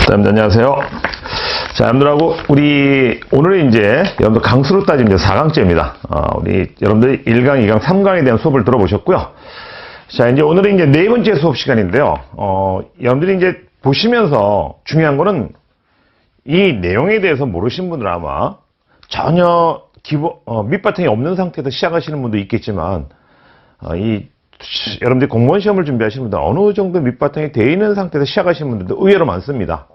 자, 안녕하세요. 자, 여러분들하고 우리 오늘은 이제 여러분들 강수로 따지면 이제 4강째입니다. 우리 여러분들이 1강, 2강, 3강에 대한 수업을 들어보셨고요. 자, 이제 오늘은 이제 네 번째 수업 시간인데요. 여러분들이 이제 보시면서 중요한 거는 이 내용에 대해서 모르신 분들은 아마 전혀 밑바탕이 없는 상태에서 시작하시는 분도 있겠지만, 여러분들이 공무원 시험을 준비하시는 분들 어느 정도 밑바탕이 되어 있는 상태에서 시작하시는 분들도 의외로 많습니다.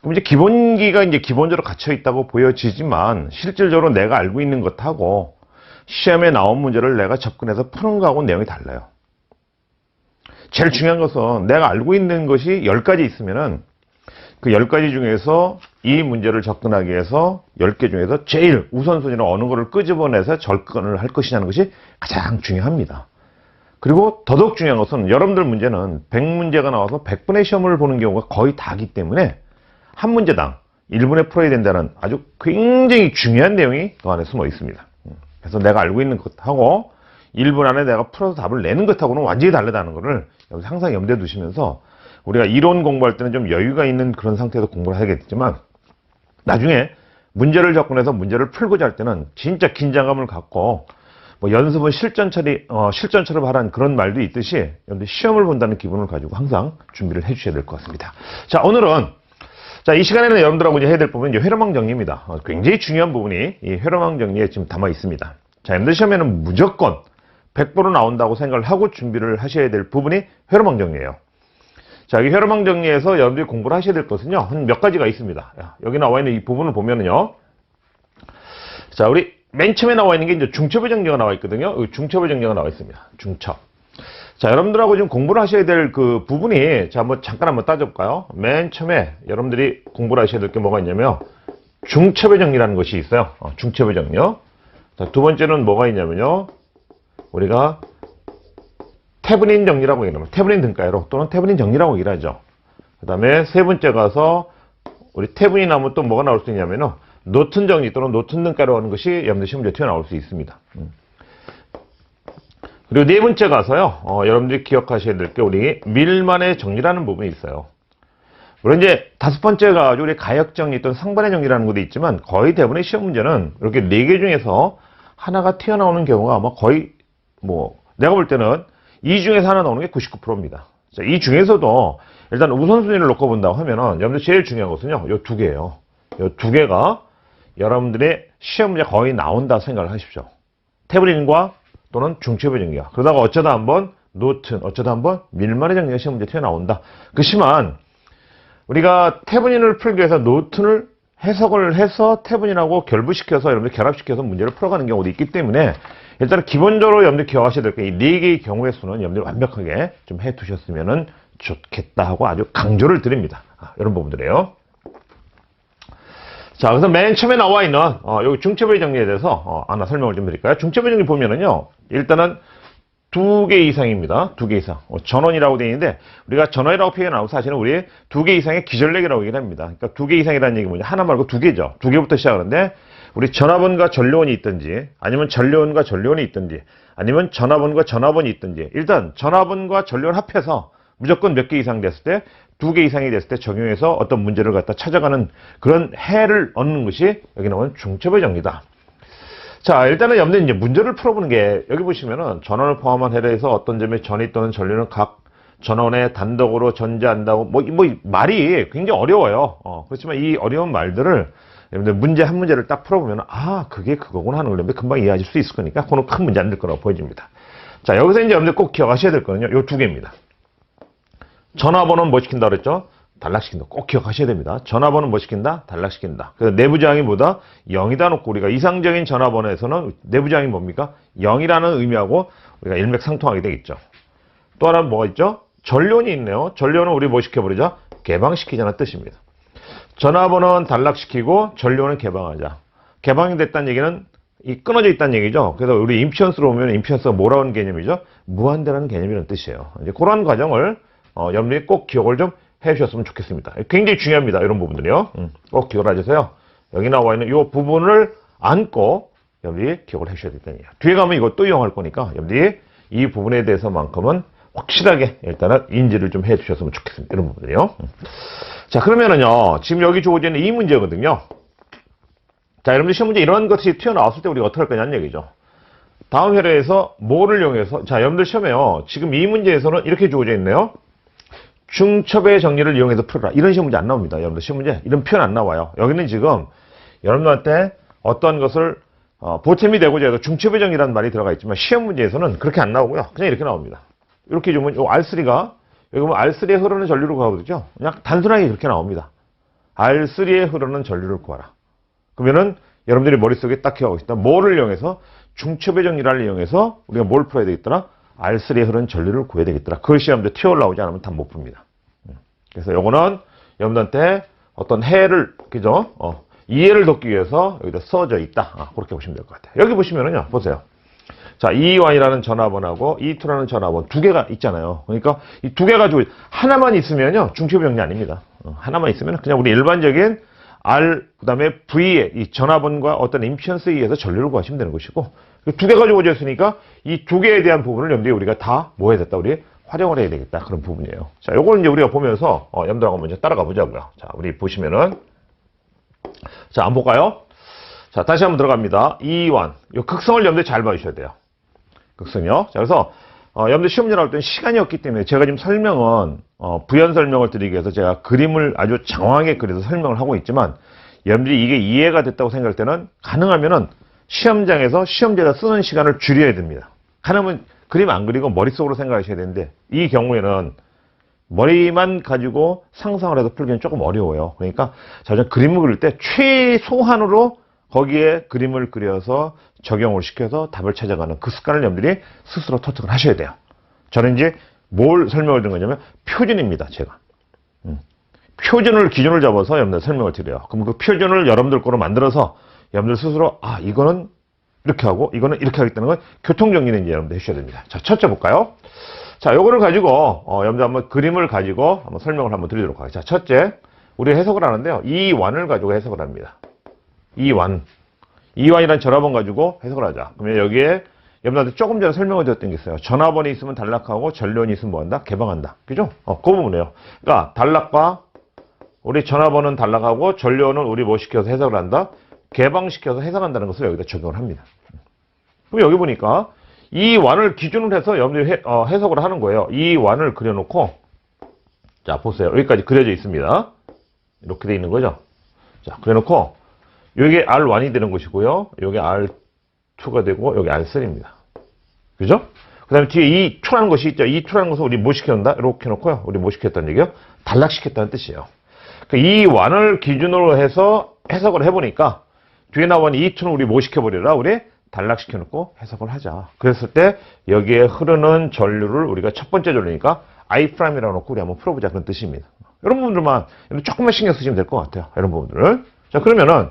그럼 이제 기본기가 이제 기본적으로 갇혀 있다고 보여지지만 실질적으로 내가 알고 있는 것하고 시험에 나온 문제를 내가 접근해서 푸는 거하고 내용이 달라요. 제일 중요한 것은 내가 알고 있는 것이 10가지 있으면은 그 10가지 중에서 이 문제를 접근하기 위해서 10개 중에서 제일 우선순위로 어느 거를 끄집어내서 접근을 할 것이냐는 것이 가장 중요합니다. 그리고 더더욱 중요한 것은 여러분들 문제는 100문제가 나와서 100분의 시험을 보는 경우가 거의 다기 때문에 한 문제당 1분에 풀어야 된다는 아주 굉장히 중요한 내용이 그 안에 숨어 있습니다. 그래서 내가 알고 있는 것하고 1분 안에 내가 풀어서 답을 내는 것하고는 완전히 다르다는 것을 항상 염두에 두시면서 우리가 이론 공부할 때는 좀 여유가 있는 그런 상태에서 공부를 하겠지만 나중에 문제를 접근해서 문제를 풀고자 할 때는 진짜 긴장감을 갖고 뭐 연습은 실전처럼 하라는 그런 말도 있듯이 여러분들 시험을 본다는 기분을 가지고 항상 준비를 해 주셔야 될 것 같습니다. 자, 오늘은 이 시간에는 여러분들하고 이제 해야 될 부분은 회로망 정리입니다. 굉장히 중요한 부분이 이 회로망 정리에 지금 담아 있습니다. 자, 여러분들 시험에는 무조건 100% 나온다고 생각을 하고 준비를 하셔야 될 부분이 회로망 정리예요. 자, 이 회로망 정리에서 여러분들이 공부를 하셔야 될 것은요, 한 몇 가지가 있습니다. 여기 나와 있는 이 부분을 보면은요, 자, 우리 맨 처음에 나와 있는 게 이제 중첩의 정리가 나와 있거든요. 중첩의 정리가 나와 있습니다. 중첩. 자, 여러분들하고 지금 공부를 하셔야 될 그 부분이, 자, 잠깐 한번 따져볼까요? 맨 처음에 여러분들이 공부를 하셔야 될 게 뭐가 있냐면, 중첩의 정리라는 것이 있어요. 중첩의 정리요. 자, 두 번째는 뭐가 있냐면요, 우리가 태블린 정리라고 얘기합니다. 태블린 등가로 또는 태블린 정리라고 얘기를 하죠. 그 다음에 세 번째 가서, 우리 태블린 나오면 또 뭐가 나올 수 있냐면요, 노튼 정리 또는 노튼 등가로 하는 것이 여러분들 시험지에 튀어나올 수 있습니다. 그리고 네 번째 가서요, 여러분들이 기억하셔야 될 게 우리 밀만의 정리라는 부분이 있어요. 물론 이제 다섯 번째 가지고 우리 가역 정리 또는 상반의 정리라는 것도 있지만 거의 대부분의 시험 문제는 이렇게 네 개 중에서 하나가 튀어나오는 경우가 아마 거의 내가 볼 때는 이 중에서 하나 나오는 게 99%입니다. 자, 이 중에서도 일단 우선순위를 놓고 본다고 하면은 여러분들 제일 중요한 것은요, 요 두 개예요. 요 두 개가 여러분들의 시험 문제 거의 나온다 생각을 하십시오. 태블린과 또는 중첩의 정리가. 그러다가 어쩌다 한번 노튼, 어쩌다 한번 밀만의 정리가 시험 문제 튀어나온다. 그렇지만 우리가 태블린을 풀기 위해서 노튼을 해석을 해서 태블린하고 결부시켜서 여러분들 결합시켜서 문제를 풀어가는 경우도 있기 때문에 일단은 기본적으로 여러분들 기억하셔야 될 게 이 네 개의 경우의 수는 여러분들 완벽하게 좀 해두셨으면 좋겠다 하고 아주 강조를 드립니다. 이런 부분들이에요. 자, 그래서 맨 처음에 나와 있는 여기 중첩의 정리에 대해서 하나 설명을 좀 드릴까요? 중첩의 정리 보면은요, 일단은 두 개 이상입니다. 두 개 이상. 전원이라고 되어 있는데 우리가 전원이라고 표현하고 사실은 우리 두 개 이상의 기전력이라고 얘기를 합니다. 그러니까 두 개 이상이라는 얘기는 뭐냐? 하나 말고 두 개죠. 두 개부터 시작하는데 우리 전화번과 전류원이 있든지 아니면 전류원과 전류원이 있든지 아니면 전화번과 전화번이 있든지 일단 전화번과 전류원 합해서 무조건 몇 개 이상 됐을 때, 두 개 이상이 됐을 때 적용해서 어떤 문제를 갖다 찾아가는 그런 해를 얻는 것이 여기 나오는 중첩의 정리다. 자, 일단은 여러분들 이제 문제를 풀어보는 게 여기 보시면은 전원을 포함한 해에서 어떤 점에 전이 또는 전류는 각 전원에 단독으로 전제한다고 말이 굉장히 어려워요. 그렇지만 이 어려운 말들을 여러분들 문제 한 문제를 딱 풀어보면 그게 그거구나 하는 걸 금방 이해하실 수 있을 거니까 그거는 큰 문제 안 될 거라고 보여집니다. 자, 여기서 이제 여러분들 꼭 기억하셔야 될 거는요, 요 두 개입니다. 전화번호는 뭐 시킨다 그랬죠? 단락시킨다. 꼭 기억하셔야 됩니다. 전화번호는 뭐 시킨다? 단락시킨다. 그래서 내부저항이 뭐다? 0이다 놓고 우리가 이상적인 전화번호에서는 내부저항이 뭡니까? 0이라는 의미하고 우리가 일맥상통하게 되겠죠. 또 하나는 뭐가 있죠? 전류원이 있네요. 전류원은 우리 뭐 시켜버리죠? 개방시키자는 뜻입니다. 전화번호는 단락시키고 전류원은 개방하자. 개방이 됐다는 얘기는 끊어져 있다는 얘기죠. 그래서 우리 임피언스로 오면 임피언스가 뭐라는 개념이죠? 무한대라는 개념이라는 뜻이에요. 이제 그런 과정을 여러분들이 꼭 기억을 좀 해주셨으면 좋겠습니다. 굉장히 중요합니다. 이런 부분들이요. 꼭 기억을 하셔서요. 여기 나와 있는 이 부분을 안고 여러분들이 기억을 해주셔야 된다는 얘기예요. 뒤에 가면 이것도 이용할 거니까 여러분들이 이 부분에 대해서만큼은 확실하게 일단은 인지를 좀 해주셨으면 좋겠습니다. 이런 부분들이요. 자, 그러면은요, 지금 여기 주어져 있는 이 문제거든요. 자, 여러분들 시험 문제 이런 것이 튀어나왔을 때 우리가 어떻게 할 거냐는 얘기죠. 다음 회로에서 뭐를 이용해서, 자, 여러분들 시험에요. 지금 이 문제에서는 이렇게 주어져 있네요. 중첩의 정리를 이용해서 풀어라. 이런 시험 문제 안 나옵니다. 여러분들 시험 문제. 이런 표현 안 나와요. 여기는 지금 여러분들한테 어떤 것을 보탬이 되고자 해서 중첩의 정리라는 말이 들어가 있지만 시험 문제에서는 그렇게 안 나오고요. 그냥 이렇게 나옵니다. 이렇게 주면 요 R3가 여기 보면 R3에 흐르는 전류를 구하거든요. 그냥 단순하게 그렇게 나옵니다. R3에 흐르는 전류를 구하라. 그러면은 여러분들이 머릿속에 딱 기억하고 있다. 뭐를 이용해서? 중첩의 정리를 이용해서 우리가 뭘 풀어야 되겠더라? R3에 흐르는 전류를 구해야 되겠더라. 그걸 시험에 튀어올라오지 않으면 다 못 풉니다. 그래서 요거는 여러분들한테 어떤 해를, 그죠? 이해를 돕기 위해서 여기다 써져 있다. 그렇게 보시면 될 것 같아요. 여기 보시면은요, 보세요. 자, E1이라는 전화번하고 E2라는 전화번 두 개가 있잖아요. 그러니까 이 두 개 가지고 하나만 있으면요, 중첩의 정리 아닙니다. 하나만 있으면 그냥 우리 일반적인 R, 그 다음에 V의 이 전화번과 어떤 임피던스에 의해서 전류를 구하시면 되는 것이고, 두 개 가지고 있으니까 이 두 개에 대한 부분을 여러분들이 우리가 다 뭐 해야 됐다? 우리 활용을 해야 되겠다. 그런 부분이에요. 자, 요거는 이제 우리가 보면서, 여러분들하고 먼저 따라가 보자고요. 자, 우리 보시면은, 자, 한번 볼까요? 자, 다시 한번 들어갑니다. E1. 이 극성을 여러분들 잘 봐주셔야 돼요. 극성이요. 자, 그래서, 여러분들 시험 문제 나올 때는 시간이 없기 때문에 제가 지금 설명은, 부연 설명을 드리기 위해서 제가 그림을 아주 장황하게 그려서 설명을 하고 있지만, 여러분들이 이게 이해가 됐다고 생각할 때는 가능하면은 시험장에서 시험지에다 쓰는 시간을 줄여야 됩니다. 가능하면 그림 안 그리고 머릿속으로 생각하셔야 되는데, 이 경우에는 머리만 가지고 상상을 해서 풀기는 조금 어려워요. 그러니까 저는 그림을 그릴 때 최소한으로 거기에 그림을 그려서 적용을 시켜서 답을 찾아가는 그 습관을 여러분들이 스스로 터득을 하셔야 돼요. 저는 이제 뭘 설명을 드린 거냐면 표준입니다. 제가. 표준을 기준을 잡아서 여러분들 설명을 드려요. 그럼 그 표준을 여러분들 거로 만들어서 여러분들 스스로 이거는 이렇게 하고 이거는 이렇게 하겠다는 건 교통정리는 이제 여러분들 해주셔야 됩니다. 자, 첫째 볼까요? 자, 요거를 가지고 여러분들 한번 그림을 가지고 한번 설명을 한번 드리도록 하겠습니다. 자, 첫째 우리 해석을 하는데요. E1을 가지고 해석을 합니다. E1이라는 전화번 가지고 해석을 하자. 그러면 여기에 여러분한테 조금 전에 설명을 드렸던 게 있어요. 전화번이 있으면 단락하고 전류원이 있으면 뭐 한다? 개방한다. 그죠? 그 부분이에요. 그러니까 단락과 우리 전화번은 단락하고 전류원은 우리 뭐 시켜서 해석을 한다? 개방시켜서 해석한다는 것을 여기다 적용을 합니다. 그럼 여기 보니까 E1을 기준으로 해서 여러분들이 해석을 하는 거예요. E1을 그려놓고 자, 보세요. 여기까지 그려져 있습니다. 이렇게 돼 있는 거죠. 자, 그려놓고 여기 R1이 되는 것이고요. 여기 R2가 되고 여기 R3입니다. 그죠? 그 다음에 뒤에 E2라는 것이 있죠. E2라는 것을 우리 뭐 시켰다? 이렇게 해놓고요. 우리 뭐 시켰다는 얘기요? 단락시켰다는 뜻이에요. 그러니까 E1을 기준으로 해서 해석을 해보니까 뒤에 나온 E2는 우리 뭐 시켜버리라? 우리 단락시켜놓고 해석을 하자. 그랬을 때 여기에 흐르는 전류를 우리가 첫 번째 전류니까 I'이라고 놓고 우리 한번 풀어보자. 그런 뜻입니다. 이런 부분들만 조금만 신경 쓰시면 될 것 같아요. 이런 부분들을. 자, 그러면은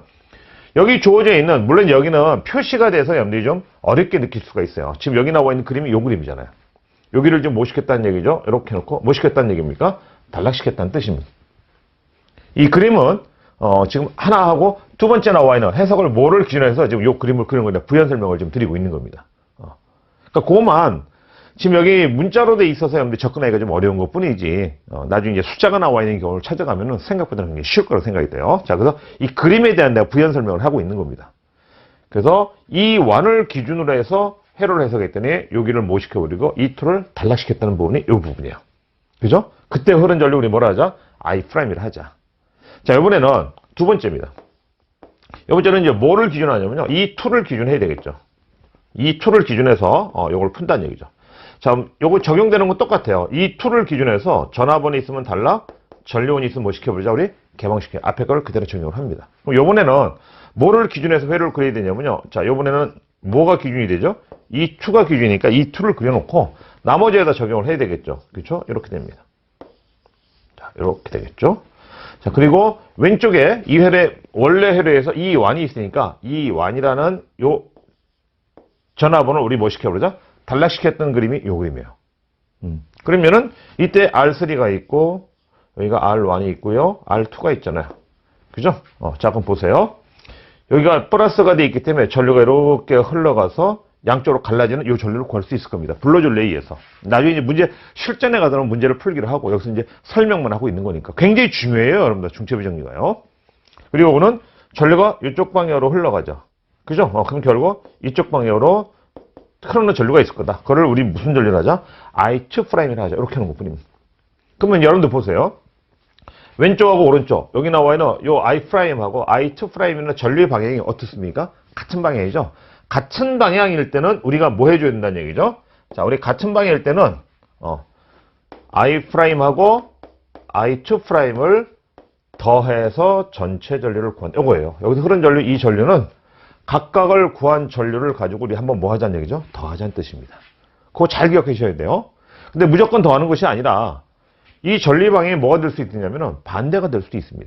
여기 주어져 있는, 물론 여기는 표시가 돼서 여러분들이 좀 어렵게 느낄 수가 있어요. 지금 여기 나와 있는 그림이 요 그림이잖아요. 여기를 지금 뭐 시켰다는 얘기죠? 이렇게 놓고 뭐 시켰다는 얘기입니까? 단락시켰다는 뜻입니다. 이 그림은 지금 하나 하고 두 번째 나와 있는 해석을 뭐를 기준해서 지금 요 그림을 그리는 건데 부연 설명을 지금 드리고 있는 겁니다. 그러니까 그것만 지금 여기 문자로 돼 있어서 여러분들 접근하기가 좀 어려운 것 뿐이지 나중에 이제 숫자가 나와 있는 경우를 찾아가면은 생각보다 굉장히 쉬울 거라고 생각이 돼요. 자, 그래서 이 그림에 대한 내가 부연 설명을 하고 있는 겁니다. 그래서 이 완을 기준으로 해서 회로를 해석했더니 여기를 뭐 시켜버리고 이 투를 단락시켰다는 부분이 이 부분이에요. 그죠? 그때 흐른 전류 우리 뭐라 하자? I'이라 하자. 자, 이번에는 두 번째입니다. 이 번째는 이제 뭐를 기준으로 하냐면요. 이 투를 기준해야 되겠죠. 이 투를 기준해서 요걸 푼다는 얘기죠. 자, 요거 적용되는 건 똑같아요. 이 투를 기준해서 전화번이 있으면 단락, 전류원이 있으면 뭐 시켜버리자? 우리 개방시켜. 앞에 거를 그대로 적용을 합니다. 그럼 요번에는 뭐를 기준해서 회로를 그려야 되냐면요. 자, 요번에는 뭐가 기준이 되죠? 이 투가 기준이니까 이 투를 그려놓고 나머지에다 적용을 해야 되겠죠. 그렇죠? 이렇게 됩니다. 자, 이렇게 되겠죠. 자, 그리고 왼쪽에 이 회로, 원래 회로에서 이 완이 있으니까 이 완이라는 요 전화번호를 우리 뭐 시켜버리자? 단락시켰던 그림이 요 그림이에요. 그러면은 이때 R3가 있고 여기가 R1이 있고요. R2가 있잖아요. 그죠? 자, 그럼 보세요. 여기가 플러스가 돼 있기 때문에 전류가 이렇게 흘러가서 양쪽으로 갈라지는 이 전류를 구할 수 있을 겁니다. 불러줄래에 의해서. 나중에 이제 문제, 실전에 가서는 문제를 풀기를 하고, 여기서 이제 설명만 하고 있는 거니까. 굉장히 중요해요, 여러분들. 중체비 정리가요. 그리고 이거는 전류가 이쪽 방향으로 흘러가죠. 그죠? 그럼 결국 이쪽 방향으로 흐르는 전류가 있을 거다. 그걸 우리 무슨 전류를 하자? I2'이라 하자. 이렇게 하는 것 뿐입니다. 그러면 여러분들 보세요. 왼쪽하고 오른쪽, 여기 나와 있는 요 I'하고 I2'는 전류의 방향이 어떻습니까? 같은 방향이죠? 같은 방향일 때는 우리가 뭐 해줘야 된다는 얘기죠? 자, 우리 같은 방향일 때는, I'하고 I2'을 더해서 전체 전류를 구한, 요거예요. 여기서 흐른 전류, 이 전류는 각각을 구한 전류를 가지고 우리 한번 뭐 하자는 얘기죠? 더하자는 뜻입니다. 그거 잘 기억하셔야 돼요. 근데 무조건 더하는 것이 아니라 이 전류 방향이 뭐가 될 수 있느냐면은 반대가 될 수도 있습니다.